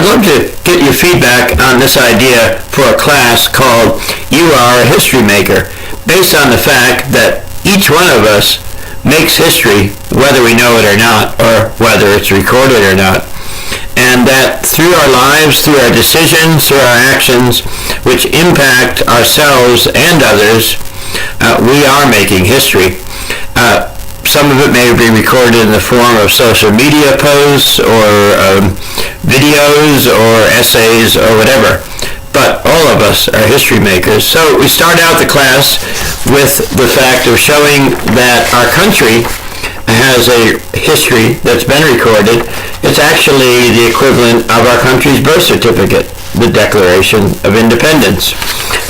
love to get your feedback on this idea for a class called You Are a History Maker, based on the fact that each one of us makes history whether we know it or not, or whether it's recorded or not. And that through our lives, through our decisions, through our actions, which impact ourselves and others, we are making history. Some of it may be recorded in the form of social media posts or videos or essays or whatever. But all of us are history makers. So we start out the class with the fact of showing that our country has a history that's been recorded. It's actually the equivalent of our country's birth certificate, the Declaration of Independence,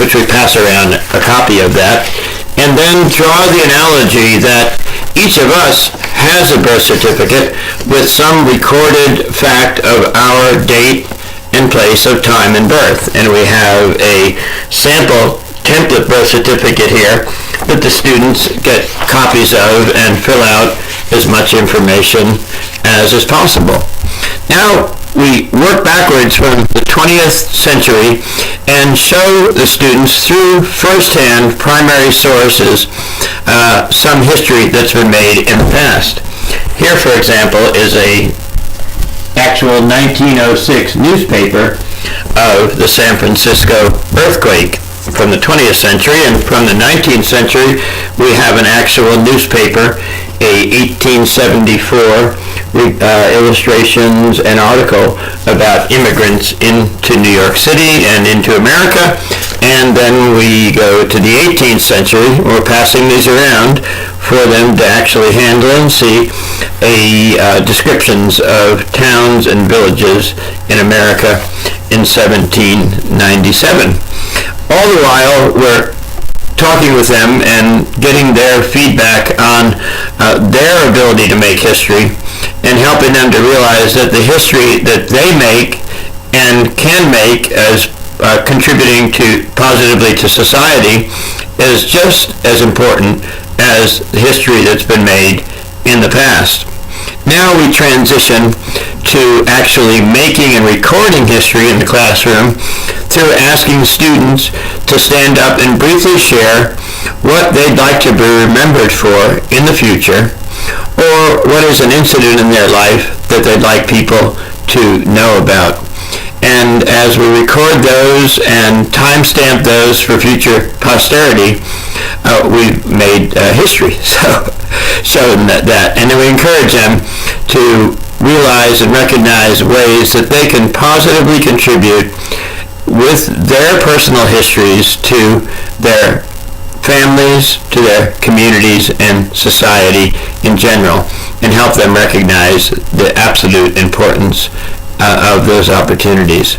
which we pass around a copy of that, and then draw the analogy that each of us has a birth certificate with some recorded fact of our date and place of time and birth. And we have a sample template birth certificate here that the students get copies of and fill out as much information as is possible. Now we work backwards from the 20th century and show the students through first-hand primary sources some history that's been made in the past. Here, for example, is a actual 1906 newspaper of the San Francisco earthquake from the 20th century, and from the 19th century we have an actual newspaper, a 1874 illustrations and article about immigrants into New York City and into America. And then we go to the 18th century. We're passing these around for them to actually handle and see descriptions of towns and villages in America in 1797. All the while we're talking with them and getting their feedback on their ability to make history, and helping them to realize that the history that they make and can make as contributing positively to society is just as important as the history that's been made in the past. Now we transition to actually making and recording history in the classroom through asking students to stand up and briefly share what they'd like to be remembered for in the future, or what is an incident in their life that they'd like people to know about. And as we record those and timestamp those for future posterity, we've made history. So showing that. And then we encourage them to realize and recognize ways that they can positively contribute with their personal histories to their families, to their communities, and society in general, and help them recognize the absolute importance of those opportunities.